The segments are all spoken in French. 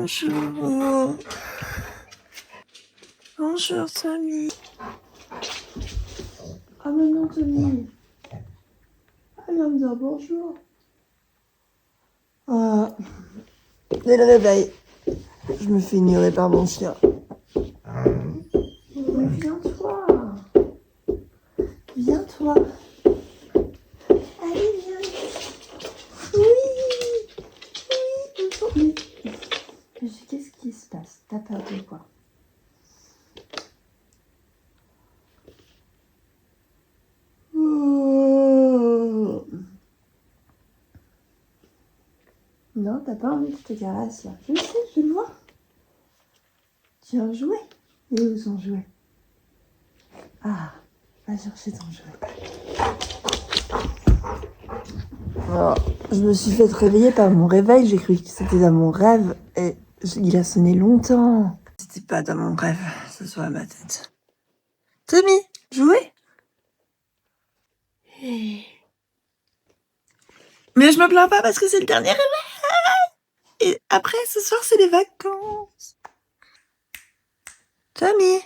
Bonjour. Bonjour, Tommy. Ah, mais non, Tommy. Elle vient me dire bonjour. Ah. Dès le réveil, je me fais ignorer par mon chien. Mais viens-toi. Viens-toi. Allez, viens. Oui. Oui. Qu'est-ce qui se passe? T'as peur de quoi? Non, t'as pas envie que je te caresse là. Je sais, je le vois. Tu as un jouet? Et où son jouet? Ah, va chercher ton jouet. Alors, je me suis fait réveiller par mon réveil. J'ai cru que c'était dans mon rêve. Et il a sonné longtemps. C'était pas dans mon rêve, ce soit à ma tête. Tommy, jouet? Mais je me plains pas parce que c'est le dernier réveil. Et après, ce soir, c'est les vacances. Tommy.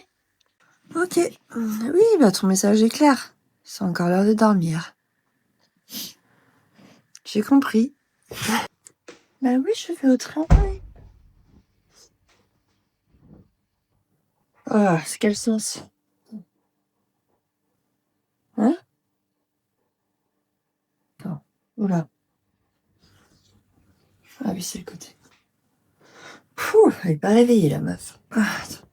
Ok. Oui, bah ton message est clair. C'est encore l'heure de dormir. J'ai compris. Bah oui, je vais au travail. Ah, c'est quel sens? Hein? Non. Oula. Ah oui, c'est le côté. Pouh, elle est pas réveillée, la meuf. Ah, attends.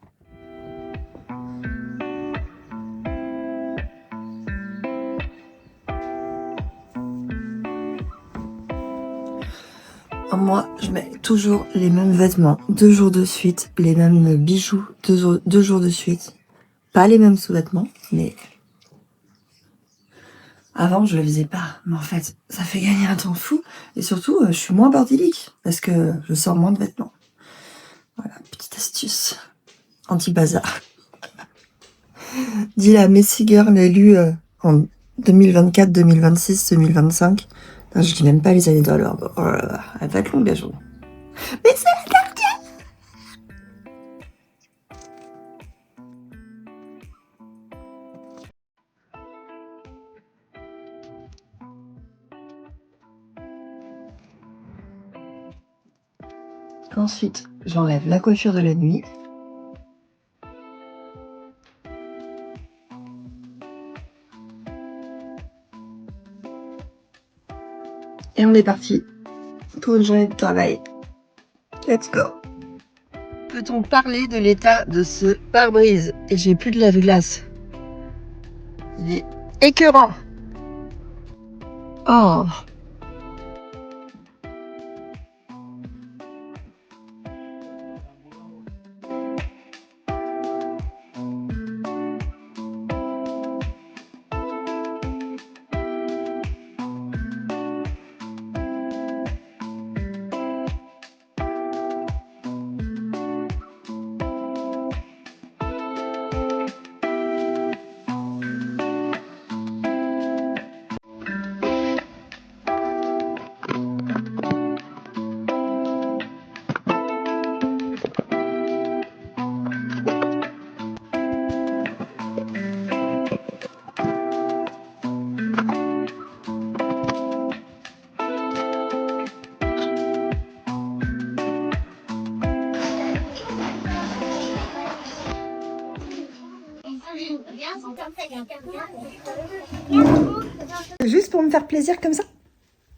Moi, je mets toujours les mêmes vêtements, 2 jours de suite, les mêmes bijoux, 2 jours de suite. Pas les mêmes sous-vêtements, mais avant, je le faisais pas. Mais en fait, ça fait gagner un temps fou. Et surtout, je suis moins bordélique parce que je sors moins de vêtements. Voilà, petite astuce. Anti-bazar. Dis la Messy Girl, l'a lu en 2024, 2026, 2025. Non, je dis même pas les années dans l'ordre. Oh là là, elle va être longue la journée. Mais c'est la dernière! Ensuite, j'enlève la coiffure de la nuit. Et on est parti pour une journée de travail. Let's go. Peut-on parler de l'état de ce pare-brise? Et j'ai plus de lave-glace. Il est écœurant. Oh. Juste pour me faire plaisir comme ça?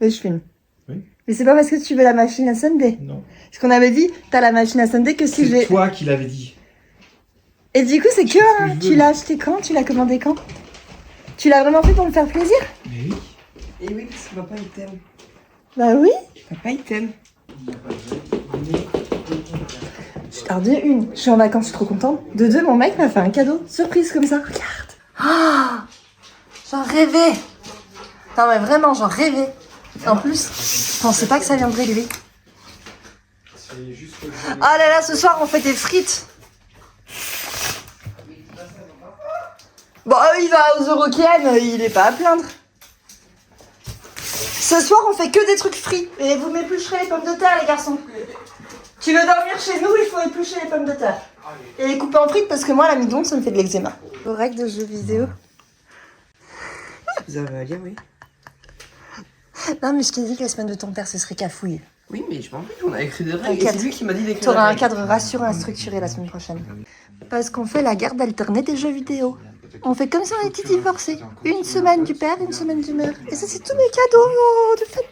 Oui, je filme. Oui. Mais c'est pas parce que tu veux la machine à Sunday. Non. Parce qu'on avait dit, t'as la machine à Sunday que si j'ai... C'est toi qui l'avais dit. Et du coup, c'est que hein, tu l'as acheté quand? Tu l'as commandé quand? Tu l'as vraiment fait pour me faire plaisir? Mais oui. Et oui, parce que papa il t'aime. Bah oui. Papa il t'aime. Alors de une, je suis en vacances, je suis trop contente. De deux, mon mec m'a fait un cadeau surprise comme ça. Regarde. Ah, j'en rêvais. Non mais vraiment, j'en rêvais. En plus, je pensais pas que ça viendrait de lui. Ah là là, ce soir on fait des frites. Bon, il va aux Eurokéennes, il est pas à plaindre. Ce soir on fait que des trucs frits. Et vous m'éplucherez les pommes de terre les garçons. Tu veux dormir chez nous, il faut éplucher les pommes de terre. Et les couper en frites parce que moi, l'amidon, ça me fait de l'eczéma. Aux règles de jeux vidéo. Vous avez à lire, oui. Non, mais je t'ai dit que la semaine de ton père, ce serait cafouille. Oui, mais je m'en rappelle, on a écrit des règles. Et c'est lui qui m'a dit d'écrire. T'auras un cadre rassurant et structuré la semaine prochaine. Parce qu'on fait la garde alternée des jeux vidéo. On fait comme si on était divorcés. Une semaine du père, une semaine du mère. Et ça, c'est tous mes cadeaux de fête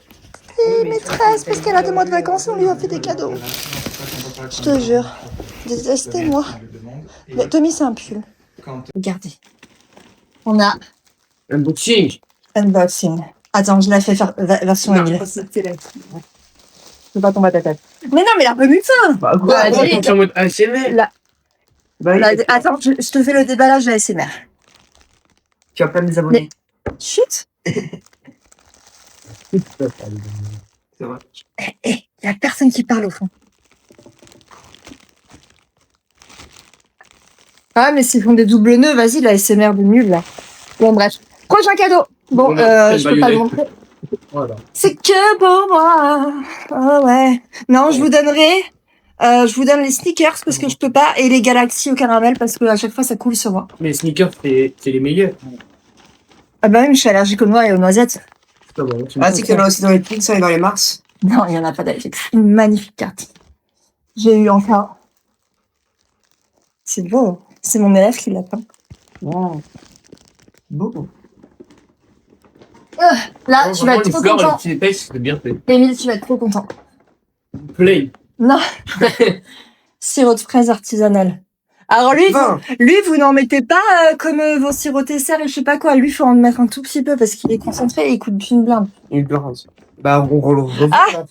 des maîtresses. Parce qu'elle a 2 mois de vacances, on lui a fait des cadeaux. Je te jure. Détestez-moi. Mais Tommy, c'est un pull. Regardez. On a Unboxing. unboxing. Attends, je la fais faire version Emile. Je veux pas tomber à ta tête. Mais non, mais la remue ça. Bah quoi, Bah, t'es en mode ASMR. La- Bah, Attends, je te fais le déballage de ASMR. tu vas pas me désabonner. Chut. C'est vrai. Y a personne qui parle au fond. Ah, mais s'ils font des doubles nœuds, vas-y, la ASMR de nul, là. Bon, bref. Prochain cadeau. Bon, je peux pas le montrer. Voilà. C'est que pour moi. Oh, ouais. Non, je vous donnerai... je vous donne les sneakers parce que je peux pas et les galaxies au caramel parce que à chaque fois ça coule sur moi. Mais les sneakers, c'est les meilleurs. Ah bah même je suis allergique aux noix et aux noisettes. Ah, c'est qu'il y en a aussi dans les Pixar et dans les Mars. Non, il y en a pas d'allergique. Une magnifique carte. J'ai eu encore. C'est beau. C'est mon élève qui l'a peint. Wow. Beau. Là, tu vas être trop content. Les petits c'est bien fait. Émile, tu vas être trop content. Play. Non. Sirop de fraise artisanal. Alors lui, vous n'en mettez pas comme vos sirops Tesser et je sais pas quoi. Lui, faut en mettre un tout petit peu parce qu'il est concentré et il coûte une blinde. Une blinde. Bah, on revend. Ah,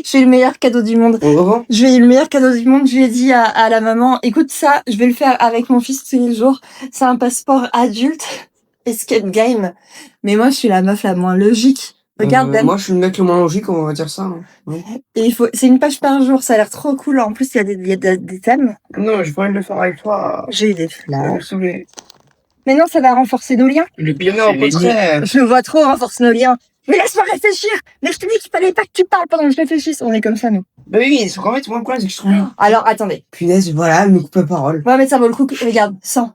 j'ai eu le meilleur cadeau du monde. On revend. J'ai eu le meilleur cadeau du monde. Je lui ai dit à la maman, écoute ça, je vais le faire avec mon fils tous les jours. C'est un passeport adulte, escape game. Mais moi, je suis la meuf la moins logique. Regarde, Ben. Moi, je suis le mec le moins logique, on va dire ça. Hein. Et c'est une page par jour. Ça a l'air trop cool. En plus, il y a des thèmes. Non, je pourrais le faire avec toi. J'ai eu des fleurs. Désolé. Mais non, ça va renforcer nos liens. Le pire, non, au contraire. Je le vois trop renforcer nos liens. Mais laisse-moi réfléchir. Mais je te dis qu'il fallait pas que tu parles pendant que je réfléchisse. On est comme ça, nous. Bah oui, c'est qu'en fait, moi, le problème, c'est que je trouve. Alors, attendez. Punaise, voilà, elle me coupe la parole. On va mettre ça vaut le coup. Regarde, 100.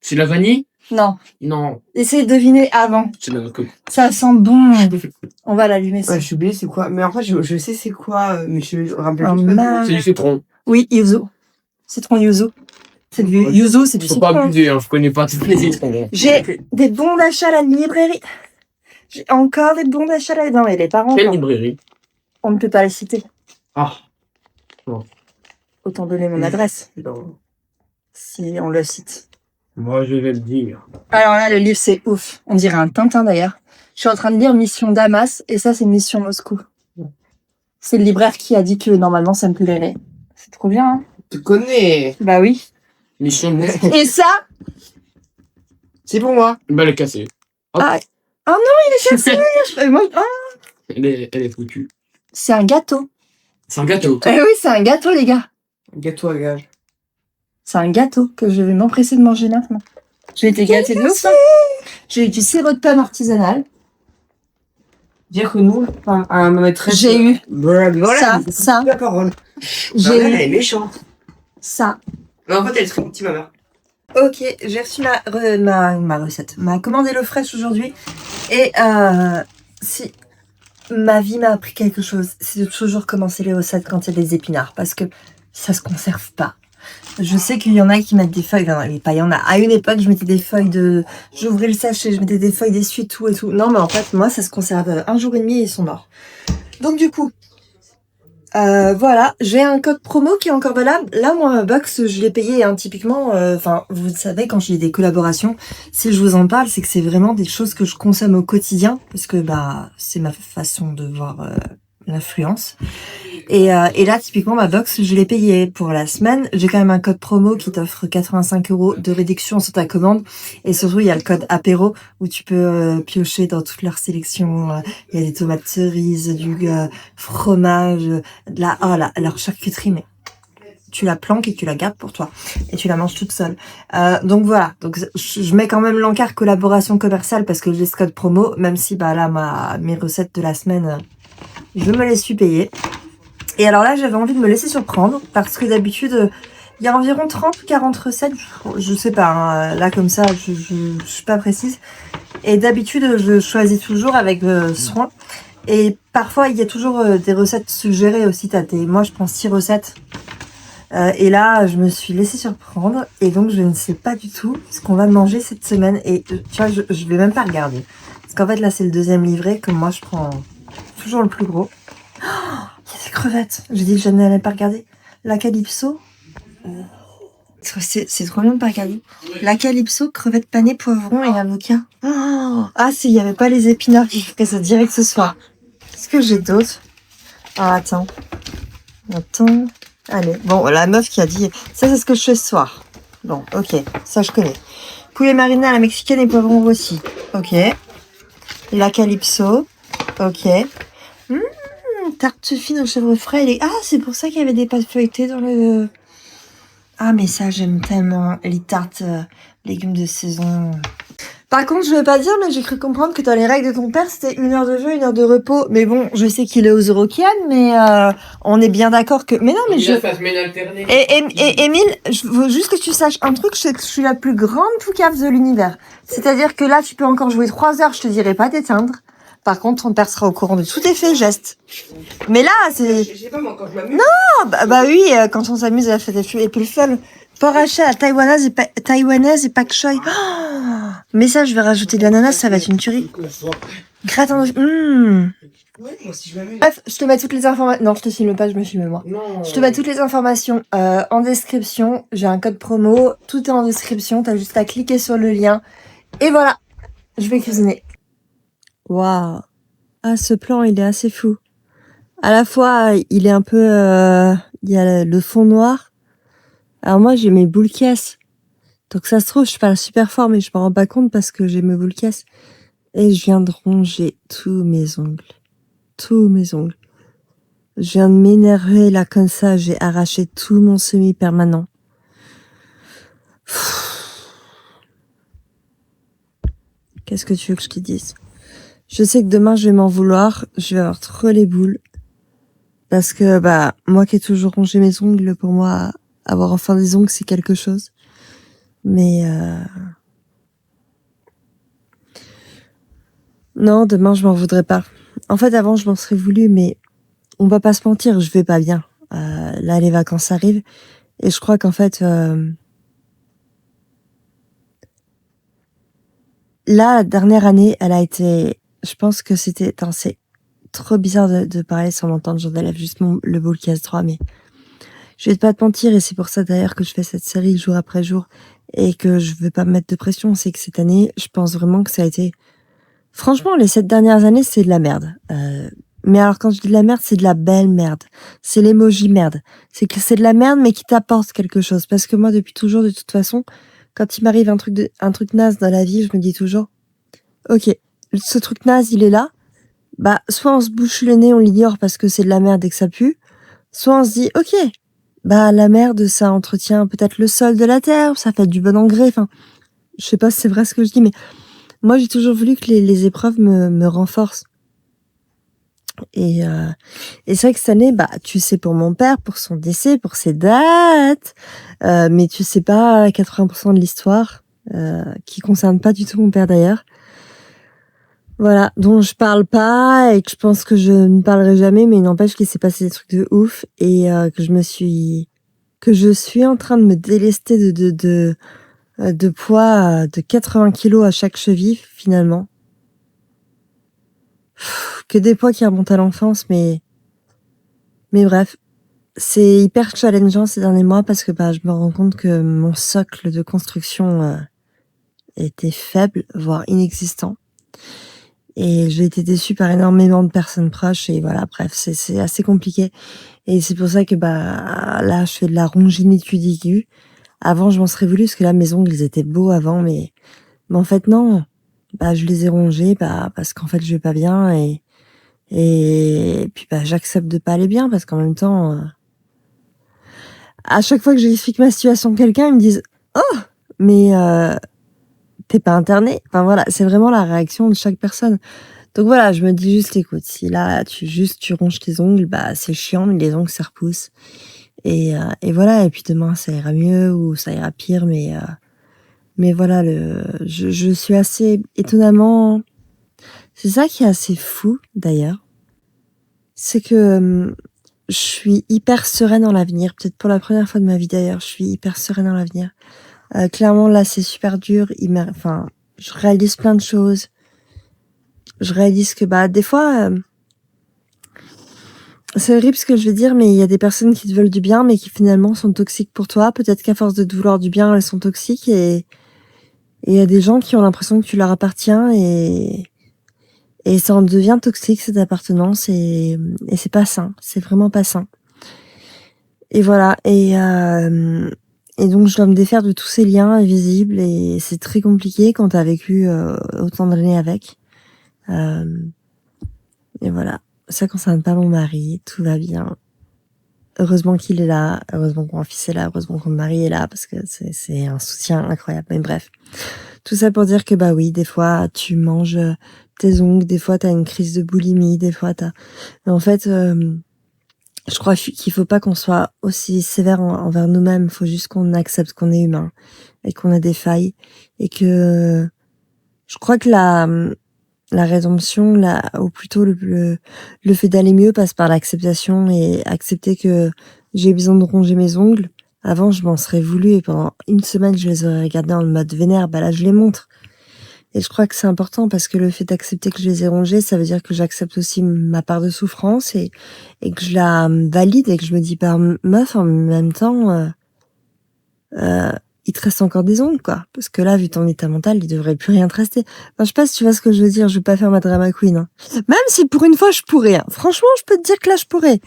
C'est de la vanille? Non. Non. Essayez de deviner avant. C'est de la coque. Ça sent bon. On va l'allumer, ça. Ouais, j'ai oublié c'est quoi. Mais en fait, je sais c'est quoi, mais je me rappelle Oh, plus. mince. C'est du citron. Oui, yuzu. Citron yuzu. C'est du yuzu, c'est du Faut citron. pas abuser, hein, je connais pas tous les citrons. J'ai des bons d'achat à la librairie. J'ai encore des bons d'achat là. Non, mais les parents, Quelle non. librairie? On ne peut pas les citer. Ah. Autant donner mon adresse, Non. si on le cite. Moi, je vais le dire. Alors là, le livre, c'est ouf. On dirait un Tintin, d'ailleurs. Je suis en train de lire Mission Damas, et ça, c'est Mission Moscou. C'est le libraire qui a dit que, normalement, ça me plairait. C'est trop bien, hein. Tu connais. Bah oui. Mission de... Et ça, C'est pour moi. Bah, elle est cassée. Hop. ah, oh non, il est cassé. Moi, ah. Elle est foutue. C'est un gâteau. C'est un gâteau. Eh oui, c'est un gâteau, les gars. Gâteau à gage. C'est un gâteau que je vais m'empresser de manger maintenant. J'ai été gâtée de ouf, hein. J'ai eu du sirop de pomme artisanal. Dire que nous, enfin, à ma maîtresse. J'ai eu Voilà, ça. la parole. J'ai Elle eu est méchante. ça. Mais en fait, elle est très gentille, ma mère. Ok, j'ai reçu ma recette, ma commande HelloFresh aujourd'hui. Et si ma vie m'a appris quelque chose, c'est de toujours commencer les recettes quand il y a des épinards, parce que ça se conserve pas. Je sais qu'il y en a qui mettent des feuilles, enfin, pas il y en a. À une époque, je mettais des feuilles de... J'ouvrais le sachet, je mettais des feuilles d'essuie, tout et tout. Non, mais en fait, moi, ça se conserve 1 jour et demi et ils sont morts. Donc du coup, voilà, j'ai un code promo qui est encore valable. Là, moi, ma box, je l'ai payé, hein, typiquement. Enfin, vous savez, quand j'ai des collaborations, si je vous en parle, c'est que c'est vraiment des choses que je consomme au quotidien, parce que bah, c'est ma façon de voir l'influence. Et là, typiquement, ma box, je l'ai payée pour la semaine. J'ai quand même un code promo qui t'offre 85 € de réduction sur ta commande. Et surtout, il y a le code apéro où tu peux piocher dans toute leur sélection. Il y a des tomates cerises, du fromage, leur charcuterie, mais tu la planques et tu la gardes pour toi. Et tu la manges toute seule. Donc voilà. Donc je mets quand même l'encart collaboration commerciale parce que j'ai ce code promo, même si bah là, mes recettes de la semaine, je me les suis payées. Et alors là, j'avais envie de me laisser surprendre parce que d'habitude, il y a environ 30 ou 40 recettes, je sais pas, hein, là comme ça, je suis pas précise. Et d'habitude, je choisis toujours avec soin. Et parfois, il y a toujours des recettes suggérées aussi, Tate. Moi, je prends 6 recettes. Et là, je me suis laissée surprendre. Et donc, je ne sais pas du tout ce qu'on va manger cette semaine. Et tu vois, je vais même pas regarder. Parce qu'en fait, là, c'est le 2e livret. Comme moi, je prends toujours le plus gros. Oh, il y a des crevettes. J'ai dit que je n'allais pas regarder. La Calypso. C'est trop bien de pas regarder. La Calypso, crevettes panées, poivrons et avocat. Oh, ah, s'il n'y avait pas les épinards qui feraient ça direct ce soir. Qu'est-ce que j'ai d'autre? Ah, attends. Allez. Bon, la meuf qui a dit, ça, c'est ce que je fais ce soir. Bon, ok. Ça, je connais. Poulet mariné à la mexicaine et poivrons rôtis. Ok. La Calypso. Ok. Tarte fine au chèvre frais. Ah, c'est pour ça qu'il y avait des pâtes feuilletées dans le... Ah, mais ça, j'aime tellement les tartes légumes de saison. Par contre, je vais pas dire, mais j'ai cru comprendre que dans les règles de ton père, c'était 1 heure de jeu, 1 heure de repos. Mais bon, je sais qu'il est aux Eurokian, mais on est bien d'accord que... Mais non, mais Il a sa semaine alternée. Et Émile, je veux juste que tu saches un truc, c'est que je suis la plus grande poucave de l'univers. C'est-à-dire que là, tu peux encore jouer 3 heures, je te dirai pas d'éteindre. Par contre, ton père sera au courant de tous tes faits et gestes. Mais là, c'est... Je sais pas, moi, quand je m'amuse. Non, bah oui, quand on s'amuse, elle fait des flux et plus folle. Porc haché à taïwanaise et pak choy. Oh, mais ça, je vais rajouter de l'ananas, ça va être une tuerie. Gratin de... Ouais, moi, si je m'amuse. Bref, je te mets toutes les informations... Non, je te filme pas, je me filme moi. Non. Je te mets toutes les informations en description. J'ai un code promo, tout est en description. T'as juste à cliquer sur le lien. Et voilà, je vais cuisiner. Waouh. Ah, ce plan, il est assez fou. À la fois, il est un peu... il y a le fond noir. Alors moi, j'ai mes boules caisses. Donc ça se trouve, je parle super fort, mais je m'en rends pas compte parce que j'ai mes boules caisses. Et je viens de ronger tous mes ongles. Tous mes ongles. Je viens de m'énerver là comme ça, j'ai arraché tout mon semi-permanent. Qu'est-ce que tu veux que je te dise? Je sais que demain je vais m'en vouloir, je vais avoir trop les boules. Parce que bah moi qui ai toujours rongé mes ongles, pour moi, avoir enfin des ongles c'est quelque chose. Mais non, demain je m'en voudrais pas. En fait avant je m'en serais voulu, mais on va pas se mentir, je vais pas bien. Là les vacances arrivent et je crois qu'en fait là la dernière année elle a été, je pense que c'était, attends, c'est trop bizarre de parler sans m'entendre, j'en élève juste le boule case 3, mais je vais pas te mentir, et c'est pour ça d'ailleurs que je fais cette série jour après jour, et que je veux pas me mettre de pression, c'est que cette année, je pense vraiment que ça a été... Franchement, les 7 dernières années, c'est de la merde. Mais alors quand je dis de la merde, c'est de la belle merde. C'est l'emoji merde. C'est que c'est de la merde, mais qui t'apporte quelque chose. Parce que moi, depuis toujours, de toute façon, quand il m'arrive un truc naze dans la vie, je me dis toujours, ok, ce truc naze, il est là, bah, soit on se bouche le nez, on l'ignore parce que c'est de la merde et que ça pue, soit on se dit, ok, bah, la merde, ça entretient peut-être le sol de la terre, ça fait du bon engrais, enfin, je sais pas si c'est vrai ce que je dis, mais moi, j'ai toujours voulu que les épreuves me renforcent. Et c'est vrai que cette année, bah, tu sais pour mon père, pour son décès, pour ses dates, mais tu sais pas 80% de l'histoire, qui concerne pas du tout mon père d'ailleurs. Voilà, dont je parle pas et que je pense que je ne parlerai jamais, mais il n'empêche qu'il s'est passé des trucs de ouf et que je suis en train de me délester de poids de 80 kilos à chaque cheville finalement. Que des poids qui remontent à l'enfance, mais bref, c'est hyper challengeant ces derniers mois parce que bah je me rends compte que mon socle de construction était faible, voire inexistant. Et j'ai été déçue par énormément de personnes proches et voilà, bref, c'est assez compliqué. Et c'est pour ça que bah là, je fais de la longénitude aiguë. Avant, je m'en serais voulu parce que là, mes ongles, ils étaient beaux avant, mais en fait, non. Bah, je les ai rongés, bah, parce qu'en fait, je vais pas bien et puis bah, j'accepte de pas aller bien parce qu'en même temps, à chaque fois que j'explique ma situation à quelqu'un, ils me disent, oh, mais t'es pas interné. Enfin voilà, c'est vraiment la réaction de chaque personne. Donc voilà, je me dis juste, écoute, si là, tu ronges tes ongles, bah, c'est chiant, mais les ongles, ça repousse. Et voilà, et puis demain, ça ira mieux ou ça ira pire, mais voilà, je suis assez étonnamment, c'est ça qui est assez fou, d'ailleurs. C'est que, je suis hyper sereine dans l'avenir. Peut-être pour la première fois de ma vie, d'ailleurs, je suis hyper sereine dans l'avenir. Clairement, là, c'est super dur. Enfin, je réalise plein de choses. Je réalise que, bah, des fois, c'est horrible ce que je vais dire, mais il y a des personnes qui te veulent du bien, mais qui finalement sont toxiques pour toi. Peut-être qu'à force de te vouloir du bien, elles sont toxiques et il y a des gens qui ont l'impression que tu leur appartiens et ça en devient toxique, cette appartenance et c'est pas sain. C'est vraiment pas sain. Et voilà. Et donc, je dois me défaire de tous ces liens invisibles et c'est très compliqué quand t'as vécu autant d'années avec. Et voilà. Ça concerne pas mon mari, tout va bien. Heureusement qu'il est là, heureusement que mon fils est là, heureusement que mon mari est là, parce que c'est un soutien incroyable. Mais bref. Tout ça pour dire que bah oui, des fois tu manges tes ongles, des fois t'as une crise de boulimie, des fois t'as... Mais en fait, je crois qu'il faut pas qu'on soit aussi sévère envers nous-mêmes. Il faut juste qu'on accepte qu'on est humain et qu'on a des failles et que je crois que la rédemption, ou plutôt le fait d'aller mieux passe par l'acceptation et accepter que j'ai besoin de ronger mes ongles. Avant, je m'en serais voulu et pendant une semaine, je les aurais regardés en mode vénère. Bah là, je les montre. Et je crois que c'est important parce que le fait d'accepter que je les ai rongés, ça veut dire que j'accepte aussi ma part de souffrance et que je la valide et que je me dis, bah, meuf, en même temps, il te reste encore des ongles, quoi. Parce que là, vu ton état mental, il devrait plus rien te rester. Enfin, je sais pas si tu vois ce que je veux dire. Je vais pas faire ma drama queen, hein. Même si pour une fois, je pourrais, hein. Franchement, je peux te dire que là, je pourrais.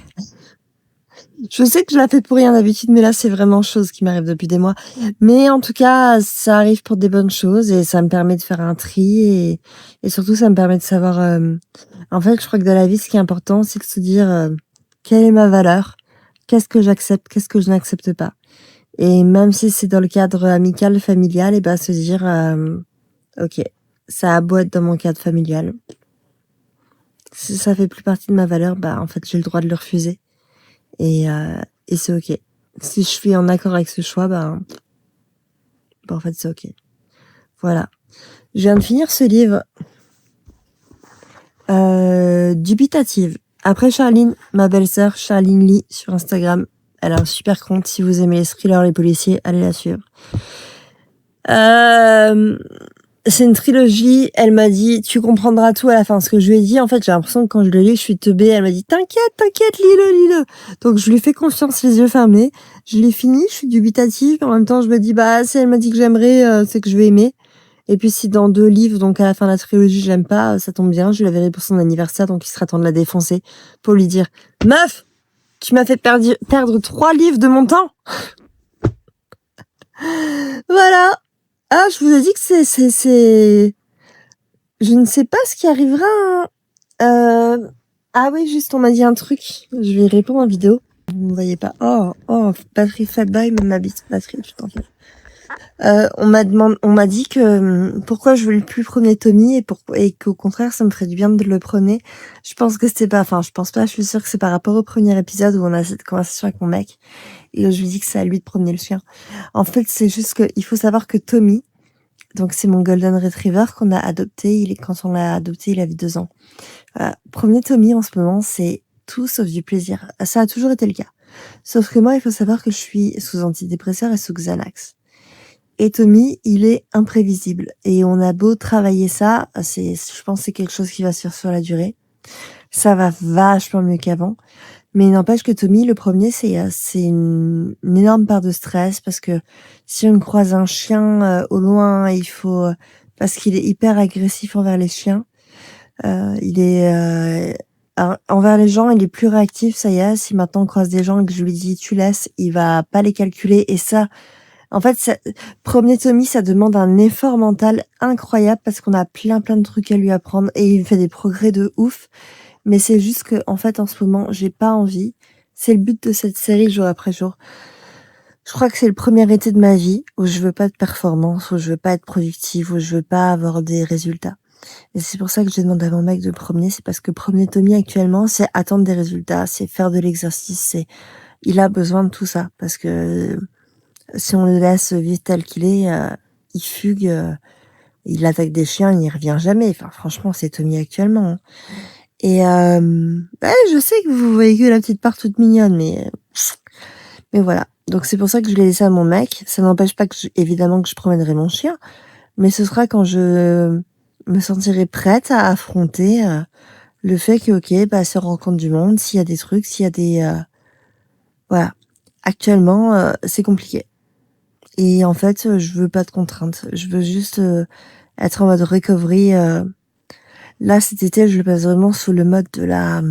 Je sais que je la fais pour rien d'habitude, mais là, c'est vraiment chose qui m'arrive depuis des mois. Mais en tout cas, ça arrive pour des bonnes choses et ça me permet de faire un tri et surtout, ça me permet de savoir, en fait, je crois que dans la vie, ce qui est important, c'est de se dire, quelle est ma valeur? Qu'est-ce que j'accepte? Qu'est-ce que je n'accepte pas? Et même si c'est dans le cadre amical, familial, et ben, se dire, ok, ça a beau être dans mon cadre familial. Si ça fait plus partie de ma valeur, bah, en fait, j'ai le droit de le refuser. Et c'est ok. Si je suis en accord avec ce choix, bah en fait, c'est ok. Voilà. Je viens de finir ce livre. Dubitative. Après Charline, ma belle-sœur, Charline Lee, sur Instagram. Elle a un super compte. Si vous aimez les thrillers, les policiers, allez la suivre. C'est une trilogie. Elle m'a dit, tu comprendras tout à la fin. Ce que je lui ai dit, en fait, j'ai l'impression que quand je le lis, je suis teubée. Elle m'a dit, t'inquiète, lis-le. Donc, je lui fais confiance, les yeux fermés. Je l'ai fini, je suis dubitative. En même temps, je me dis, bah, si elle m'a dit que j'aimerais, c'est que je vais aimer. Et puis, si dans 2 livres, donc à la fin de la trilogie, je l'aime pas, ça tombe bien. Je la verrai pour son anniversaire, donc il sera temps de la défoncer pour lui dire, meuf, tu m'as fait perdre 3 livres de mon temps. Voilà. Ah, je vous ai dit que c'est... Je ne sais pas ce qui arrivera. Ah oui, juste, on m'a dit un truc. Je vais y répondre en vidéo. Vous ne voyez pas. Oh, batterie fat by, même ma bite batterie, je t'en fais. On m'a dit que pourquoi je voulais plus prôner Tommy et qu'au contraire, ça me ferait du bien de le prôner. Je pense que c'était pas, enfin, je pense pas, je suis sûre que c'est par rapport au premier épisode où on a cette conversation avec mon mec et où je lui dis que c'est à lui de promener le chien. En fait, c'est juste que il faut savoir que Tommy, donc c'est mon golden retriever qu'on a adopté. Quand on l'a adopté, il avait 2 ans. Promener Tommy en ce moment, c'est tout sauf du plaisir. Ça a toujours été le cas. Sauf que moi, il faut savoir que je suis sous antidépresseur et sous Xanax. Et Tommy, il est imprévisible. Et on a beau travailler ça, je pense que c'est quelque chose qui va se faire sur la durée. Ça va vachement mieux qu'avant. Mais il n'empêche que Tommy, le premier, c'est une énorme part de stress parce que si on croise un chien au loin, parce qu'il est hyper agressif envers les chiens, envers les gens, il est plus réactif, ça y est. Si maintenant on croise des gens et que je lui dis tu laisses, il va pas les calculer. Et ça, en fait, promener Tommy, ça demande un effort mental incroyable parce qu'on a plein de trucs à lui apprendre et il fait des progrès de ouf. Mais c'est juste que, en fait, en ce moment, j'ai pas envie. C'est le but de cette série jour après jour. Je crois que c'est le premier été de ma vie où je veux pas de performance, où je veux pas être productive, où je veux pas avoir des résultats. Et c'est pour ça que j'ai demandé à mon mec de promener, c'est parce que promener Tommy actuellement, c'est attendre des résultats, c'est faire de l'exercice, il a besoin de tout ça, parce que si on le laisse vivre tel qu'il est, il fugue, il attaque des chiens, il n'y revient jamais. Enfin, franchement, c'est Tommy actuellement, hein. Et je sais que vous voyez que la petite part toute mignonne, mais voilà. Donc c'est pour ça que je l'ai laissé à mon mec. Ça n'empêche pas évidemment que je promènerai mon chien, mais ce sera quand je me sentirai prête à affronter le fait que, se rendre compte du monde, s'il y a des trucs, s'il y a des... voilà. Actuellement, c'est compliqué. Et en fait, je veux pas de contraintes. Je veux juste être en mode recovery. Là, cet été, je le passe vraiment sous le mode de la...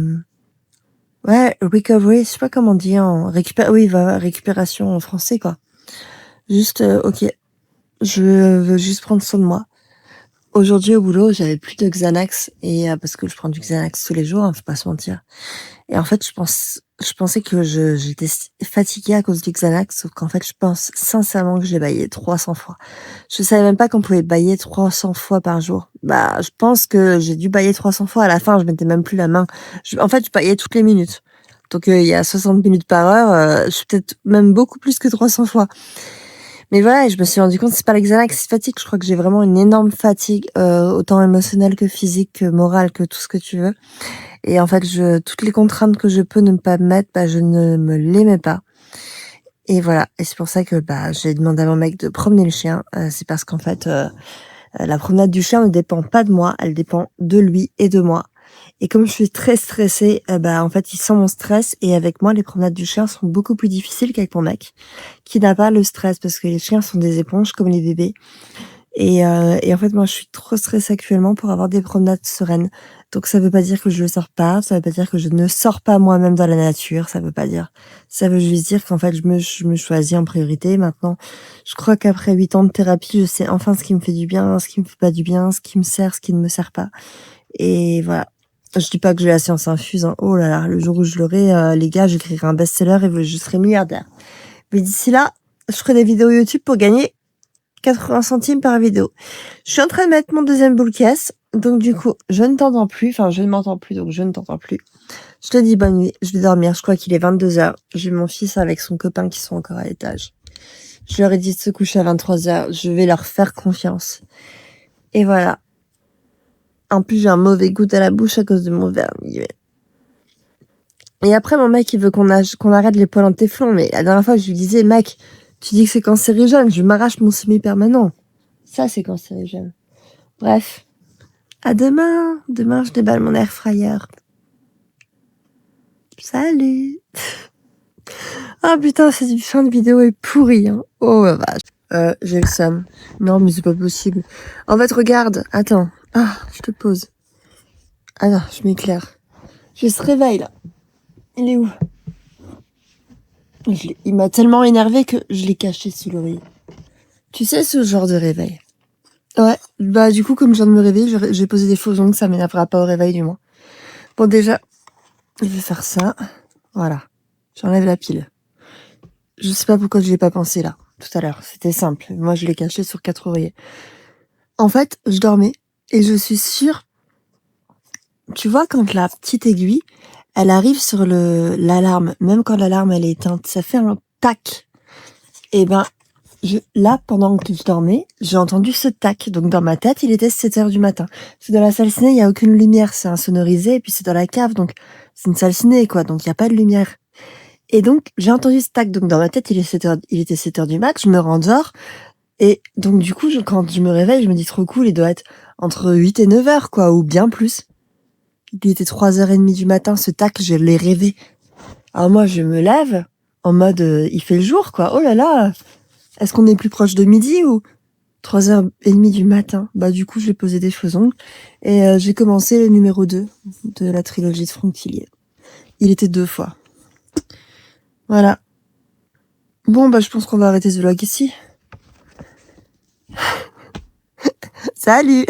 recovery, je sais pas comment on dit en récupération en français, quoi. Juste, je veux juste prendre soin de moi. Aujourd'hui, au boulot, j'avais plus de Xanax, et parce que je prends du Xanax tous les jours, hein, faut pas se mentir. Et en fait, je pensais que j'étais fatiguée à cause du Xanax, sauf qu'en fait, je pense sincèrement que j'ai bâillé 300 fois. Je savais même pas qu'on pouvait bâiller 300 fois par jour. Je pense que j'ai dû bâiller 300 fois. À la fin, je mettais même plus la main. En fait, je bâillais toutes les minutes. Donc, il y a 60 minutes par heure. Je suis peut-être même beaucoup plus que 300 fois. Mais voilà, je me suis rendu compte, c'est pas le Xanax, c'est fatigue. Je crois que j'ai vraiment une énorme fatigue, autant émotionnelle que physique, que morale, que tout ce que tu veux. Et en fait, toutes les contraintes que je peux ne pas me mettre, je ne me les mets pas. Et voilà. Et c'est pour ça que, j'ai demandé à mon mec de promener le chien. C'est parce qu'en fait, la promenade du chien ne dépend pas de moi, elle dépend de lui et de moi. Et comme je suis très stressée, en fait, il sent mon stress, et avec moi, les promenades du chien sont beaucoup plus difficiles qu'avec mon mec, qui n'a pas le stress, parce que les chiens sont des éponges comme les bébés. Et en fait, moi, je suis trop stressée actuellement pour avoir des promenades sereines. Donc, ça veut pas dire que je le sors pas, ça veut pas dire que je ne sors pas moi-même dans la nature, ça veut juste dire qu'en fait, je me choisis en priorité. Maintenant, je crois qu'après 8 ans de thérapie, je sais enfin ce qui me fait du bien, ce qui me fait pas du bien, ce qui me sert, ce qui ne me sert pas. Et voilà. Je dis pas que j'ai la science infuse, hein. Oh là là, le jour où je l'aurai, les gars, j'écrirai un best-seller et je serai milliardaire. Mais d'ici là, je ferai des vidéos YouTube pour gagner 80 centimes par vidéo. Je suis en train de mettre mon deuxième boule caisse, donc du coup, je ne t'entends plus, enfin, je ne m'entends plus, donc je ne t'entends plus. Je te dis bonne nuit, je vais dormir, je crois qu'il est 22h. J'ai mon fils avec son copain qui sont encore à l'étage. Je leur ai dit de se coucher à 23h, je vais leur faire confiance. Et voilà. En plus, j'ai un mauvais goût à la bouche à cause de mon vernis. Et après, mon mec, il veut qu'on arrête les poils en téflon. Mais la dernière fois, je lui disais, mec, tu dis que c'est cancérigène, je m'arrache mon semi-permanent. Ça, c'est cancérigène. Bref. À demain. Demain, je déballe mon air fryer. Salut. Ah putain, cette fin de vidéo est pourrie, hein. Oh la vache. J'ai le seum. Non, mais c'est pas possible. En fait, regarde. Attends. Ah, je te pose. Attends, je m'éclaire. Je se réveille, là. Il est où? Il m'a tellement énervé que je l'ai caché sous l'oreiller. Tu sais, ce genre de réveil. Ouais, du coup, comme je viens de me réveiller, j'ai posé des faux ongles, ça m'énervera pas au réveil, du moins. Bon, déjà, je vais faire ça. Voilà. J'enlève la pile. Je sais pas pourquoi je l'ai pas pensé, là, tout à l'heure. C'était simple. Moi, je l'ai caché sur 4 oreillers. En fait, je dormais, et je suis sûre... Tu vois, quand la petite aiguille, elle arrive sur l'alarme, même quand l'alarme elle est éteinte, ça fait un tac. Et là, pendant que je dormais, j'ai entendu ce tac. Donc dans ma tête, il était 7h du matin. Parce que dans la salle ciné, il n'y a aucune lumière, c'est insonorisé, et puis c'est dans la cave, donc c'est une salle ciné, quoi, donc il n'y a pas de lumière. Et donc, j'ai entendu ce tac, donc dans ma tête, il était 7h du mat, je me rendors, et donc du coup, quand je me réveille, je me dis trop cool, il doit être entre 8 et 9h, quoi, ou bien plus. Il était 3h30 du matin, ce tac, je l'ai rêvé. Alors moi, je me lève, en mode, il fait le jour, quoi. Oh là là, est-ce qu'on est plus proche de midi ou 3h30 du matin? Du coup, j'ai posé des faux ongles et j'ai commencé le numéro 2 de la trilogie de Franck Tillier. Il était 2 fois. Voilà. Bon, je pense qu'on va arrêter ce vlog ici. Salut!